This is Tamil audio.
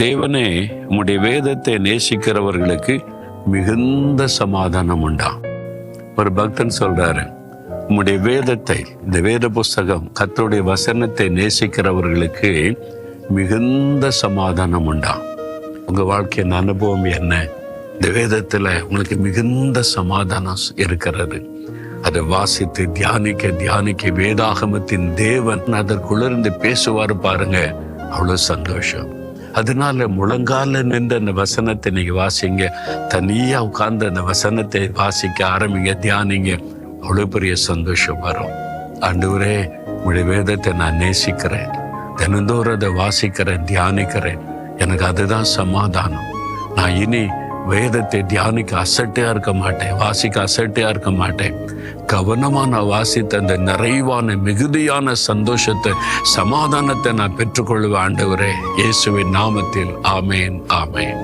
தேவனே, உம்முடைய வேதத்தை நேசிக்கிறவர்களுக்கு மிகுந்த சமாதானம் உண்டா. ஒரு பக்தன் சொல்றாரு, உம்முடைய வேதத்தை, இந்த வேத புஸ்தகம், கர்த்தருடைய வசனத்தை நேசிக்கிறவர்களுக்கு மிகுந்த சமாதானம் உண்டா. உங்க வாழ்க்கையின் அனுபவம் என்ன? இந்த வேதத்துல உங்களுக்கு மிகுந்த சமாதானம் இருக்கிறது. அதை வாசித்து தியானிக்க வேதாகமத்தின் தேவன் அதற்குள்ளிருந்து பேசுவாரு பாருங்க, அவ்வளவு சந்தோஷம். அதனால முழங்கால நின்று அந்த வசனத்தை நீங்க வாசிங்க. தனியா உட்கார்ந்து அந்த வசனத்தை வாசிக்க ஆரம்பிங்க, தியானிங்க. அவ்வளவு பெரிய சந்தோஷம் வரும். ஆண்டவரே, உங்களுடைய வேதத்தை நான் நேசிக்கிறேன், தினந்தோறும் அதை வாசிக்கிறேன், தியானிக்கிறேன். எனக்கு அதுதான் சமாதானம். நான் இனி வேதத்தை தியானிக்க அசட்டையா இருக்க மாட்டேன், வாசிக்க அசட்டையா இருக்க மாட்டேன். கவனமா நான் வாசித்த அந்த நிறைவான மிகுதியான சந்தோஷத்தை, சமாதானத்தை நான் பெற்றுக்கொள்வேன். ஆண்டவரே, இயேசுவின் நாமத்தில் ஆமேன், ஆமேன்.